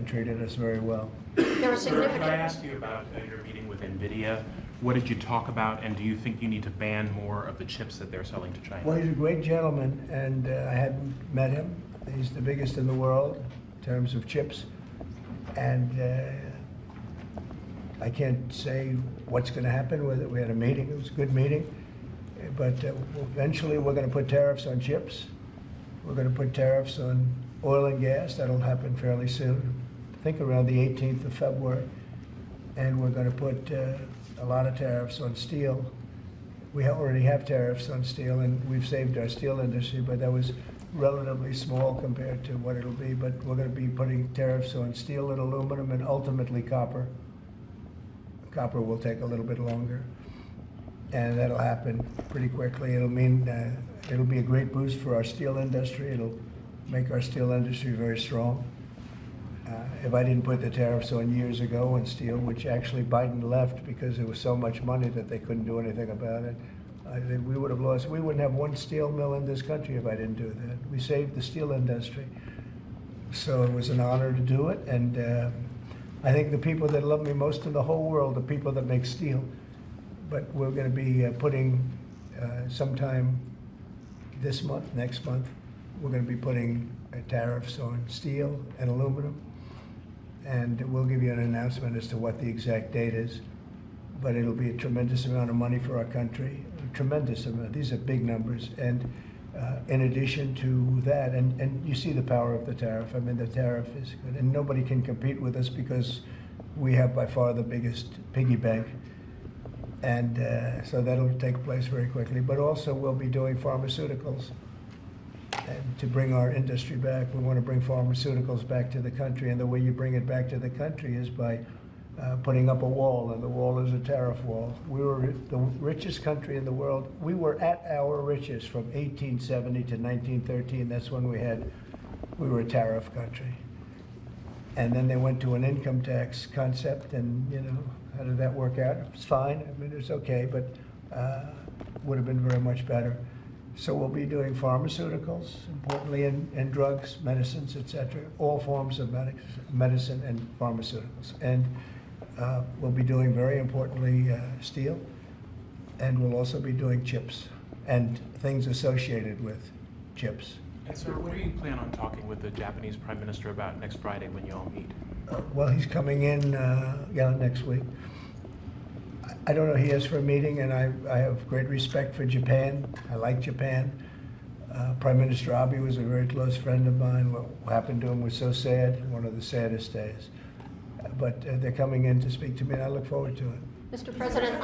and treated us very well. There were Sir, significant. can I ask you about your meeting with Nvidia? What did you talk about, and do you think you need to ban more of the chips that they're selling to China? Well, he's a great gentleman, and I hadn't met him. He's the biggest in the world in terms of chips, and I can't say what's going to happen with it. We had a meeting. It was a good meeting, but eventually we're going to put tariffs on chips. We're going to put tariffs on oil and gas. That'll happen fairly soon. I think around the 18th of February. And we're going to put a lot of tariffs on steel. We already have tariffs on steel, and we've saved our steel industry, but that was relatively small compared to what it'll be. But we're going to be putting tariffs on steel and aluminum and ultimately copper. Copper will take a little bit longer, and that'll happen pretty quickly. It'll mean it'll be a great boost for our steel industry. It'll make our steel industry very strong. If I didn't put the tariffs on years ago on steel, which actually Biden left because there was so much money that they couldn't do anything about it, we would have lost. We wouldn't have one steel mill in this country if I didn't do that. We saved the steel industry. So it was an honor to do it, and I think the people that love me most in the whole world are people that make steel. But we're going to be putting sometime this month, next month, we're going to be putting tariffs on steel and aluminum, and we'll give you an announcement as to what the exact date is. But it'll be a tremendous amount of money for our country, a tremendous amount. These are big numbers, and in addition to that, and you see the power of the tariff. I mean, the tariff is good, and nobody can compete with us because we have by far the biggest piggy bank. And so that'll take place very quickly. But also we'll be doing pharmaceuticals. And to bring our industry back, we want to bring pharmaceuticals back to the country. And the way you bring it back to the country is by putting up a wall, and the wall is a tariff wall. We were the richest country in the world. We were at our richest from 1870 to 1913. That's when we were a tariff country. And then they went to an income tax concept, and how did that work out? It was fine. I mean, it was okay, but would have been very much better. So we'll be doing pharmaceuticals, importantly, and drugs, medicines, etc., all forms of medicine and pharmaceuticals. And we'll be doing, very importantly, steel, and we'll also be doing chips and things associated with chips. And sir, what do you plan on talking with the Japanese Prime Minister about next Friday when you all meet? Well, he's coming in, next week. I don't know, he asked for a meeting, and I have great respect for Japan. I like Japan. Prime Minister Abe was a very close friend of mine. What happened to him was so sad, one of the saddest days. But they're coming in to speak to me, and I look forward to it. Mr. President,